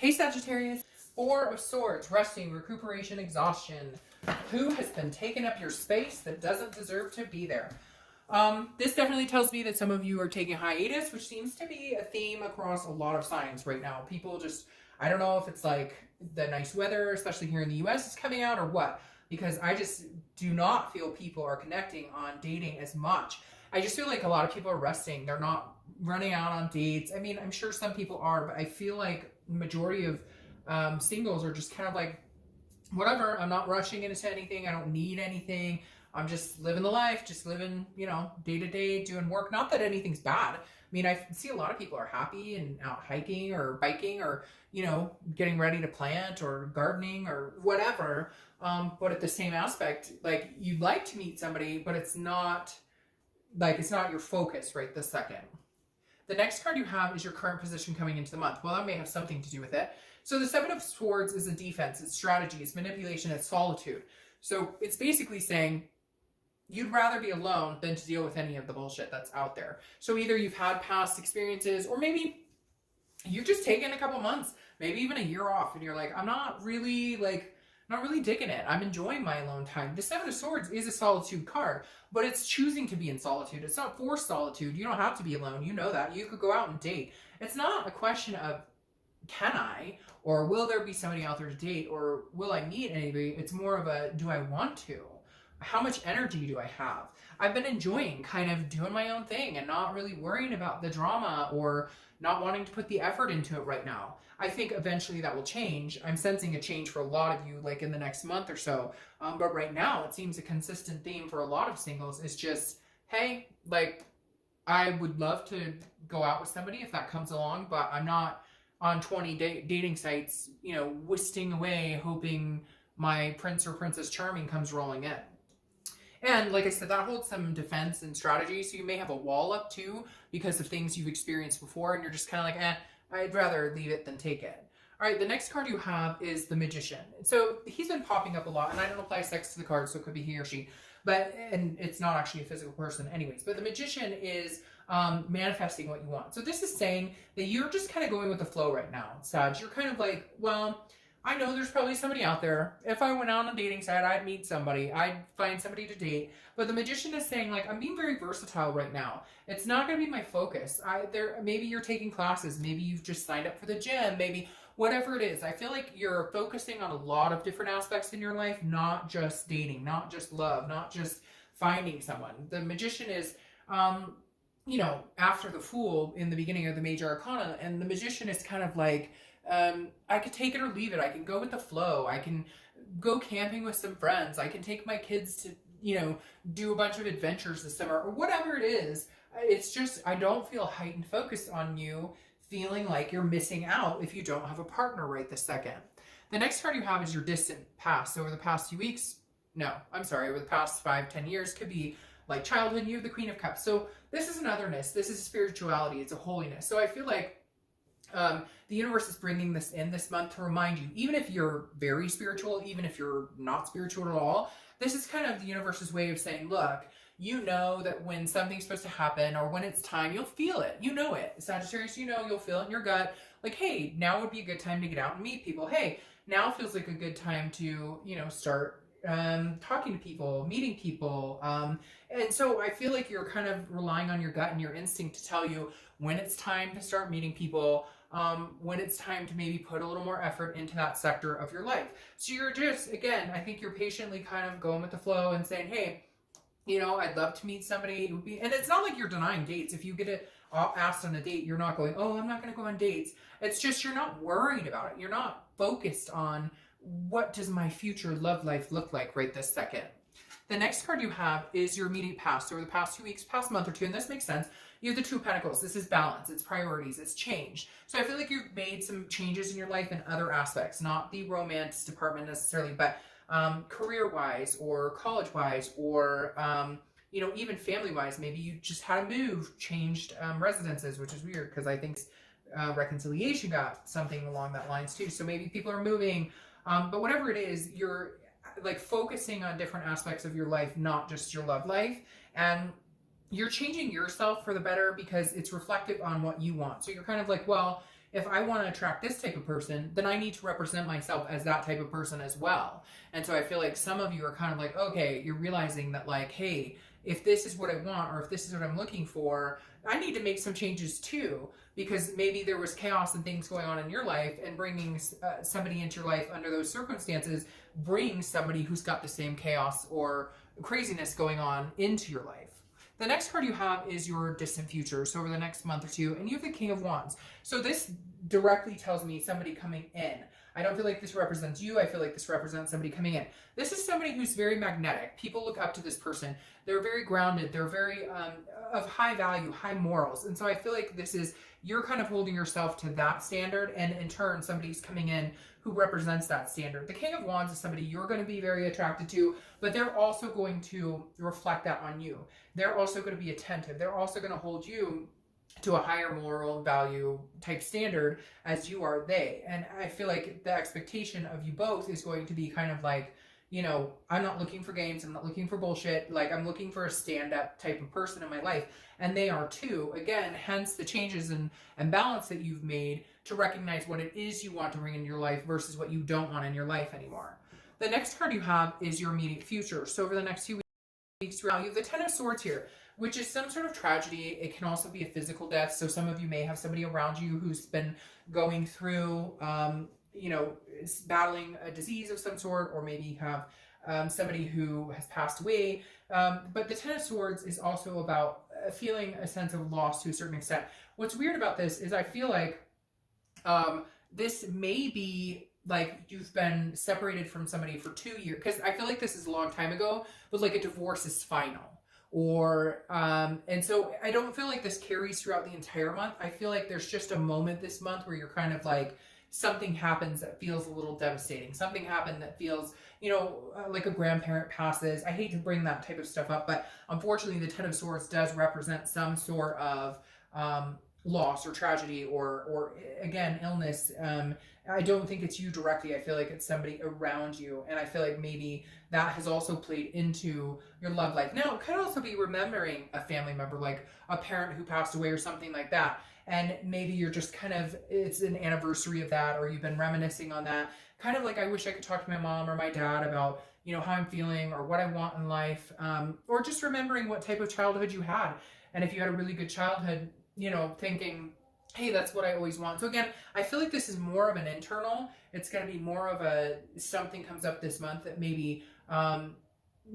Hey Sagittarius, Four of Swords, resting, recuperation, exhaustion. Who has been taking up your space that doesn't deserve to be there? This definitely tells me that some of you are taking hiatus, which seems to be a theme across a lot of signs right now. People just, I don't know if it's like the nice weather, especially here in the US, is coming out or what, because I just do not feel people are connecting on dating as much. I just feel like a lot of people are resting. They're not running out on dates. I mean, I'm sure some people are, but I feel like the majority of singles are just kind of like, whatever, I'm not rushing into anything. I don't need anything. I'm just living the life, just living, you know, day to day, doing work. Not that anything's bad. I mean, I see a lot of people are happy and out hiking or biking or, you know, getting ready to plant or gardening or whatever. But at the same aspect, like, you'd like to meet somebody, but it's not like, it's not your focus right this second. The next card you have is your current position coming into the month. Well, that may have something to do with it. So the Seven of Swords is a defense, it's strategy, it's manipulation, it's solitude. So it's basically saying you'd rather be alone than to deal with any of the bullshit that's out there. So either you've had past experiences, or maybe you're just taking a couple months, maybe even a year off, and you're like, I'm not really digging it. I'm enjoying my alone time. The Seven of Swords is a solitude card, but it's choosing to be in solitude. It's not forced solitude. You don't have to be alone. You know that. You could go out and date. It's not a question of can I, or will there be somebody out there to date, or will I meet anybody? It's more of a, do I want to? How much energy do I have? I've been enjoying kind of doing my own thing and not really worrying about the drama or not wanting to put the effort into it right now. I think eventually that will change. I'm sensing a change for a lot of you, like in the next month or so. But right now, it seems a consistent theme for a lot of singles is just, hey, like, I would love to go out with somebody if that comes along, but I'm not on 20 dating sites, you know, whistling away, hoping my prince or princess charming comes rolling in. And like I said, that holds some defense and strategy. So you may have a wall up too because of things you've experienced before, and you're just kind of like, I'd rather leave it than take it. All right, the next card you have is the Magician. So he's been popping up a lot, and I don't apply sex to the card, so it could be he or she. And it's not actually a physical person anyways. But the Magician is manifesting what you want. So this is saying that you're just kind of going with the flow right now, Sag. You're kind of like, well, I know there's probably somebody out there. If I went out on a dating site, I'd meet somebody. I'd find somebody to date. But the Magician is saying, like, I'm being very versatile right now. It's not going to be my focus. Maybe you're taking classes. Maybe you've just signed up for the gym. Maybe whatever it is. I feel like you're focusing on a lot of different aspects in your life, not just dating, not just love, not just finding someone. The Magician is, you know, after the Fool in the beginning of the Major Arcana, and the Magician is kind of like, I could take it or leave it. I can go with the flow. I can go camping with some friends. I can take my kids to, you know, do a bunch of adventures this summer or whatever it is. It's just, I don't feel heightened focus on you feeling like you're missing out if you don't have a partner right this second. The next card you have is your distant past. So over the past few weeks, over the past 5-10 years, could be like childhood. You have the Queen of Cups. So this is an otherness. This is a spirituality. It's a holiness. So I feel like the universe is bringing this in this month to remind you, even if you're very spiritual, even if you're not spiritual at all, this is kind of the universe's way of saying, look, you know that when something's supposed to happen or when it's time, you'll feel it. You know it. Sagittarius, you know, you'll feel it in your gut. Like, hey, now would be a good time to get out and meet people. Hey, now feels like a good time to, you know, start talking to people, meeting people. And so I feel like you're kind of relying on your gut and your instinct to tell you when it's time to start meeting people, when it's time to maybe put a little more effort into that sector of your life. So you're just, again, I think you're patiently kind of going with the flow and saying, hey, you know, I'd love to meet somebody. It would be, and it's not like you're denying dates. If you get asked on a date, you're not going, oh, I'm not going to go on dates. It's just, you're not worried about it. You're not focused on what does my future love life look like right this second. The next card you have is your immediate past. So over the past 2 weeks, past month or two, and this makes sense, you have the Two of Pentacles. This is balance, it's priorities, it's change. So I feel like you've made some changes in your life in other aspects, not the romance department necessarily, but career-wise or college-wise or, you know, even family-wise. Maybe you just had a move, changed residences, which is weird because I think reconciliation got something along that lines too. So maybe people are moving, but whatever it is, you're like focusing on different aspects of your life, not just your love life. And you're changing yourself for the better because it's reflective on what you want. So you're kind of like, well, if I want to attract this type of person, then I need to represent myself as that type of person as well. And so I feel like some of you are kind of like, okay, you're realizing that like, hey, if this is what I want, or if this is what I'm looking for, I need to make some changes too, because maybe there was chaos and things going on in your life, and bringing somebody into your life under those circumstances brings somebody who's got the same chaos or craziness going on into your life. The next card you have is your distant future, so over the next month or two, and you have the King of Wands. So this directly tells me somebody coming in. I don't feel like this represents you. I feel like this represents somebody coming in. This is somebody who's very magnetic. People look up to this person. They're very grounded. They're very of high value, high morals. And so I feel like this is, you're kind of holding yourself to that standard, and in turn, somebody's coming in who represents that standard. The King of Wands is somebody you're going to be very attracted to, but they're also going to reflect that on you. They're also going to be attentive. They're also going to hold you to a higher moral value type standard as you are they. And I feel like the expectation of you both is going to be kind of like, you know, I'm not looking for games. I'm not looking for bullshit. Like, I'm looking for a stand-up type of person in my life. And they are too. Again, hence the changes and balance that you've made to recognize what it is you want to bring in your life versus what you don't want in your life anymore. The next card you have is your immediate future. So over the next few weeks, you have the Ten of Swords here, which is some sort of tragedy. It can also be a physical death. So some of you may have somebody around you who's been going through, you know, battling a disease of some sort, or maybe you have somebody who has passed away. But the Ten of Swords is also about feeling a sense of loss to a certain extent. What's weird about this is I feel like this may be like you've been separated from somebody for 2 years, because I feel like this is a long time ago, but like a divorce is final. Or, and so I don't feel like this carries throughout the entire month. I feel like there's just a moment this month where you're kind of like, something happens that feels a little devastating. Something happened that feels, you know, like a grandparent passes. I hate to bring that type of stuff up, but unfortunately the Ten of Swords does represent some sort of loss or tragedy or again, illness. I don't think it's you directly. I feel like it's somebody around you. And I feel like maybe that has also played into your love life. Now, it could also be remembering a family member, like a parent who passed away or something like that. And maybe you're just kind of, it's an anniversary of that, or you've been reminiscing on that. Kind of like, I wish I could talk to my mom or my dad about, you know, how I'm feeling or what I want in life. Or just remembering what type of childhood you had. And if you had a really good childhood, you know, thinking, hey, that's what I always want. So again, I feel like this is more of an internal. It's going to be more of a, something comes up this month that maybe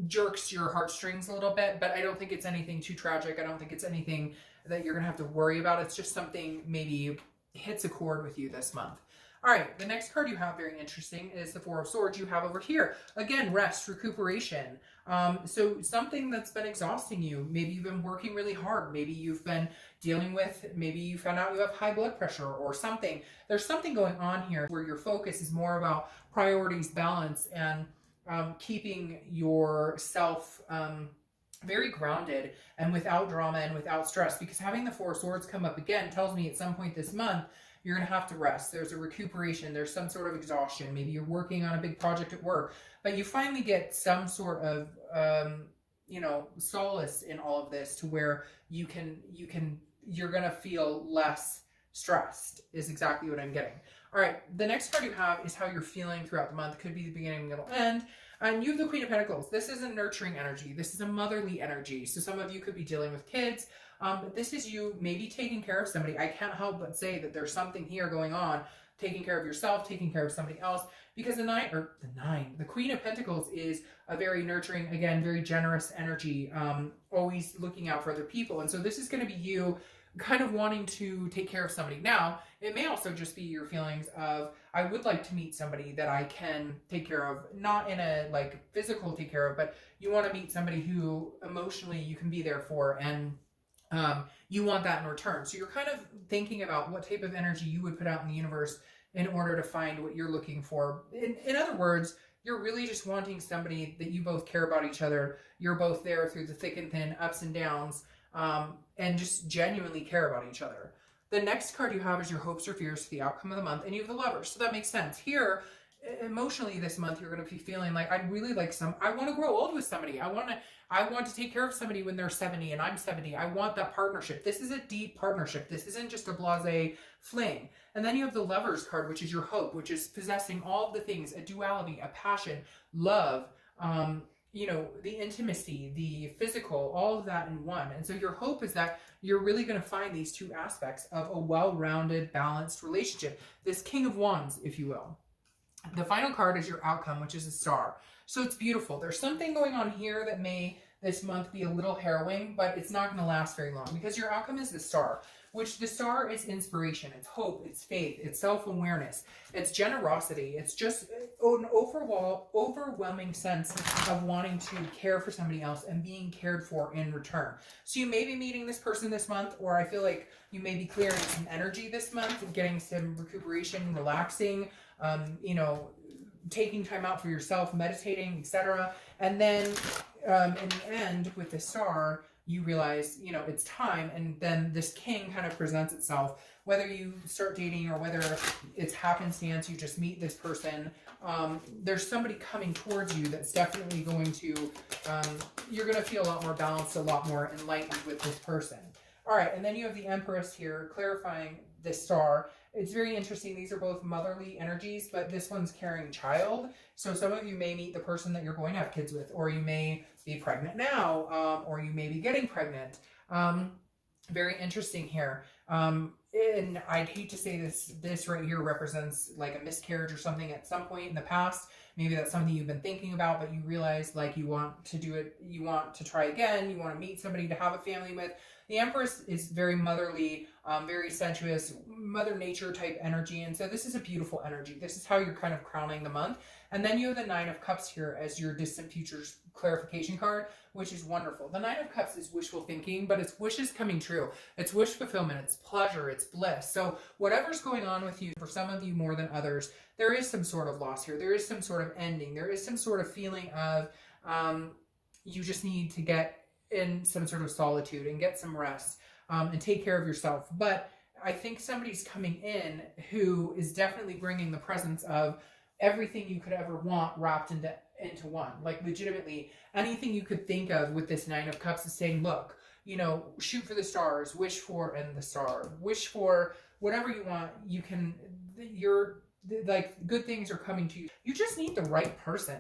jerks your heartstrings a little bit, but I don't think it's anything too tragic. I don't think it's anything that you're going to have to worry about. It's just something maybe hits a chord with you this month. All right, the next card you have, very interesting, is the Four of Swords you have over here. Again, rest, recuperation. So something that's been exhausting you. Maybe you've been working really hard. Maybe you've been dealing with, maybe you found out you have high blood pressure or something. There's something going on here where your focus is more about priorities, balance, and keeping yourself very grounded and without drama and without stress. Because having the Four of Swords come up again tells me at some point this month, you're going to have to rest. There's a recuperation. There's some sort of exhaustion. Maybe you're working on a big project at work, but you finally get some sort of, you know, solace in all of this to where you're going to feel less stressed is exactly what I'm getting. All right. The next card you have is how you're feeling throughout the month. Could be the beginning, middle, end. And you have the Queen of Pentacles. This is a nurturing energy. This is a motherly energy. So some of you could be dealing with kids. But this is you maybe taking care of somebody. I can't help but say that there's something here going on. Taking care of yourself, taking care of somebody else. Because the Queen of Pentacles is a very nurturing, again, very generous energy. Always looking out for other people. And so this is going to be you kind of wanting to take care of somebody. Now, it may also just be your feelings of, I would like to meet somebody that I can take care of, not in a like physical take care of, but you want to meet somebody who emotionally you can be there for, and you want that in return. So you're kind of thinking about what type of energy you would put out in the universe in order to find what you're looking for. In other words, you're really just wanting somebody that you both care about each other. You're both there through the thick and thin, ups and downs, and just genuinely care about each other. The next card you have is your hopes or fears for the outcome of the month, and you have the Lovers. So that makes sense. Here, emotionally this month, you're going to be feeling like, I'd really like I want to grow old with somebody. I want to take care of somebody when they're 70 and I'm 70. I want that partnership. This is a deep partnership. This isn't just a blasé fling. And then you have the Lovers card, which is your hope, which is possessing all of the things, a duality, a passion, love, you know, the intimacy, the physical, all of that in one. And so your hope is that you're really going to find these two aspects of a well-rounded, balanced relationship. This King of Wands, if you will. The final card is your outcome, which is a Star. So it's beautiful. There's something going on here that may this month be a little harrowing, but it's not going to last very long because your outcome is the Star, which the Star is inspiration, it's hope, it's faith, it's self-awareness, it's generosity. It's just an overwhelming sense of wanting to care for somebody else and being cared for in return. So you may be meeting this person this month, or I feel like you may be clearing some energy this month and getting some recuperation, relaxing, you know, taking time out for yourself, meditating, etc. And then in the end, with the Star, you realize, you know, it's time, and then this King kind of presents itself. Whether you start dating or whether it's happenstance, you just meet this person, there's somebody coming towards you that's definitely going to, you're going to feel a lot more balanced, a lot more enlightened with this person. All right, and then you have the Empress here, clarifying the Star. It's very interesting. These are both motherly energies, but this one's carrying child. So some of you may meet the person that you're going to have kids with, or you may be pregnant now, or you may be getting pregnant. Very interesting here. And I'd hate to say this right here represents like a miscarriage or something at some point in the past. Maybe that's something you've been thinking about, but you realize like you want to do it, you want to try again, you want to meet somebody to have a family with. The Empress is very motherly, very sensuous, Mother Nature type energy. And so this is a beautiful energy. This is how you're kind of crowning the month. And then you have the Nine of Cups here as your distant futures clarification card, which is wonderful. The Nine of Cups is wishful thinking, but it's wishes coming true. It's wish fulfillment. It's pleasure. It's bliss. So whatever's going on with you, for some of you more than others, there is some sort of loss here. There is some sort of ending. There is some sort of feeling of you just need to get in some sort of solitude and get some rest and take care of yourself. But I think somebody's coming in who is definitely bringing the presence of everything you could ever want wrapped into one. Like legitimately anything you could think of with this Nine of Cups is saying, look, you know, shoot for the stars, wish for and the star, wish for whatever you want. You can, like good things are coming to you. You just need the right person.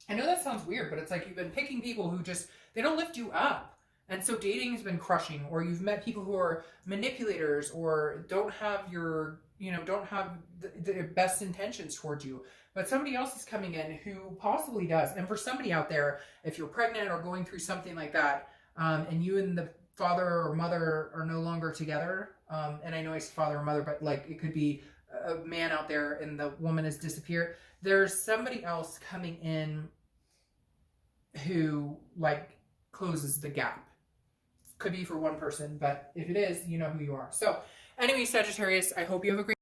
I know that sounds weird, but it's like you've been picking people who just, they don't lift you up. And so dating has been crushing, or you've met people who are manipulators or don't have your, you know, don't have the best intentions towards you. But somebody else is coming in who possibly does. And for somebody out there, if you're pregnant or going through something like that, and you and the father or mother are no longer together, and I know it's father or mother, but like it could be a man out there and the woman has disappeared, there's somebody else coming in who like closes the gap. Could be for one person, but if it is, you know who you are. So anyway, Sagittarius, I hope you have a great